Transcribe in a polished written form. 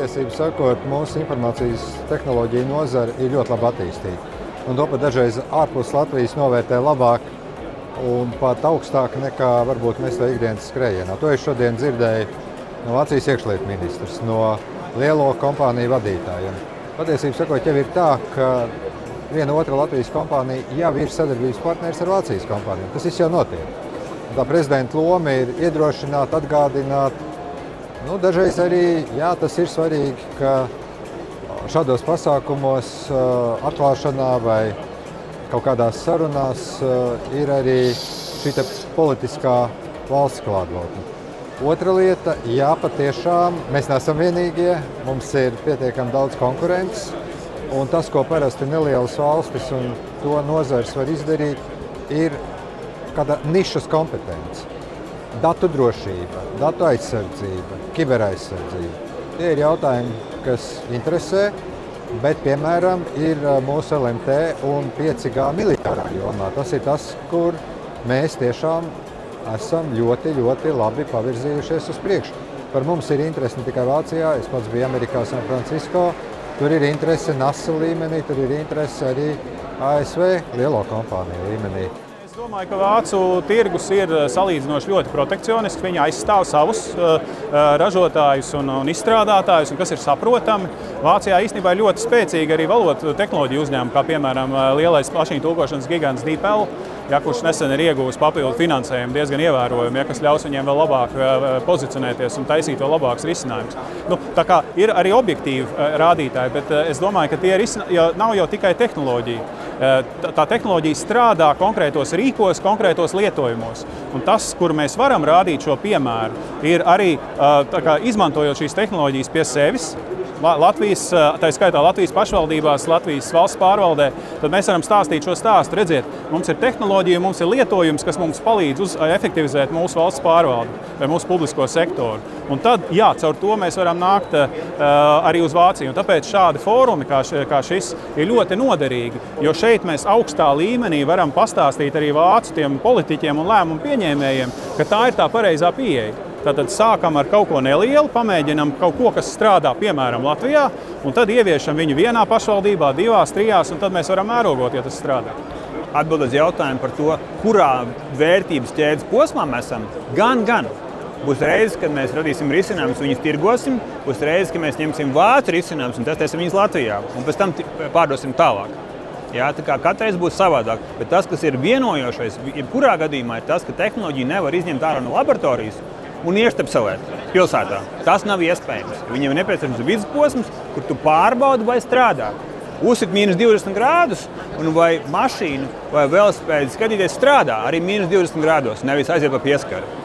patiesībā sakot, mūsu informācijas tehnoloģija nozara ir ļoti labi attīstīta. Un to pat dažreiz ārpus Latvijas novērtē labāk un pat augstāk nekā varbūt mēs to ikdienas skrējienā. To es šodien dzirdēju no Vācijas iekšlietu ministrs, no lielo kompāniju vadītājiem. Patiesībā sakot, jau ir tā, ka viena otra Latvijas kompānija jau ir sadarbības partneris ar Vācijas kompānijām. Tas viss jau notiek. Tā prezidenta loma ir iedrošināt, atgādināt. Dažreiz arī tas ir svarīgi, ka šādos pasākumos, atklāšanā vai kaut kādās sarunās ir arī šī politiskā valsts klātbūtne. Otra lieta, patiešām mēs neesam vienīgie, mums ir pietiekami daudz konkurences, un tas, ko parasti nelielas valstis un to nozars var izdarīt, ir kāda nišas kompetence. Datu drošība, datu aizsardzība, kiberaizsardzība. Tie ir jautājumi, kas interesē, bet, piemēram, ir mūsu LMT un 5G militārā jomā. Tas ir tas, kur mēs tiešām esam ļoti, ļoti labi pavirzījušies uz priekšu. Par mums ir interese ne tikai Vācijā, es pats biju Amerikā, San Francisco, tur ir interese NASA līmenī, tur ir interese arī ASV lielo kompāniju līmenī. Es domāju, ka vācu tirgus ir salīdzinoši ļoti protekcionisks. Viņi aizstāv savus ražotājus un izstrādātājus, un kas ir saprotami. Vācijā īstenībā ir ļoti spēcīgi arī valodu tehnoloģiju uzņēmumi, kā piemēram lielais mašīnu tulkošanas gigants DeepL, kurš nesen ir ieguvis papildu finansējumu diezgan ievērojami, kas ļaus viņiem vēl labāk pozicionēties un taisīt vēl labākus risinājumus. Tā kā ir arī objektīvi rādītāji, bet es domāju, ka tie nav jau tikai tehnoloģija. Tā tehnoloģija strādā konkrētos rīkos, konkrētos lietojumos. Un tas, kur mēs varam rādīt šo piemēru, ir arī izmantojot šīs tehnoloģijas pie sevis, Latvijas, tā skaitā Latvijas pašvaldībās, Latvijas valsts pārvaldē, tad mēs varam stāstīt šo stāstu. Redziet, mums ir tehnoloģija, mums ir lietojums, kas mums palīdz efektivizēt mūsu valsts pārvaldi vai mūsu publisko sektoru. Un tad, caur to mēs varam nākt arī uz Vāciju. Un tāpēc šādi fórumi kā šis ir ļoti noderīgi, jo šeit mēs augstā līmenī varam pastāstīt arī vācu tiem politiķiem un lēmumu pieņēmējiem, ka tā ir tā pareizā pieeja. Tātad sākam ar kaut ko nelielu, pamēģinam kaut ko, kas strādā, piemēram, Latvijā, un tad ieviešam viņu vienā pašvaldībā, 2, 3, un tad mēs varam mērogot, ja tas strādā. Atbildot uz jautājumu par to, kurā vērtības ķēdes posmā mēs esam, gan. Būs reizes, kad mēs radīsim risinājumus, viņus tirgosim, būs reizes, kad mēs ņemsim vācu risinājumus un testēsim viņus Latvijā, un pēc tam pārdosim tālāk. Tā kā katreiz būs savādāk, bet tas, kas ir vienojošais, jebkurā gadījumā ir tas, ka tehnoloģiju nevar izņemt ārā no laboratorijas un ieštepselēt pilsētā. Tas nav iespējams. Viņiem ir nepieciešams vidusposms, kur tu pārbaudi, vai strādā. Uzsit -20 grādus, un vai mašīnu vai velosipēdu skatīties strādā arī -20 grādos, nevis aiziet pa pieskaru.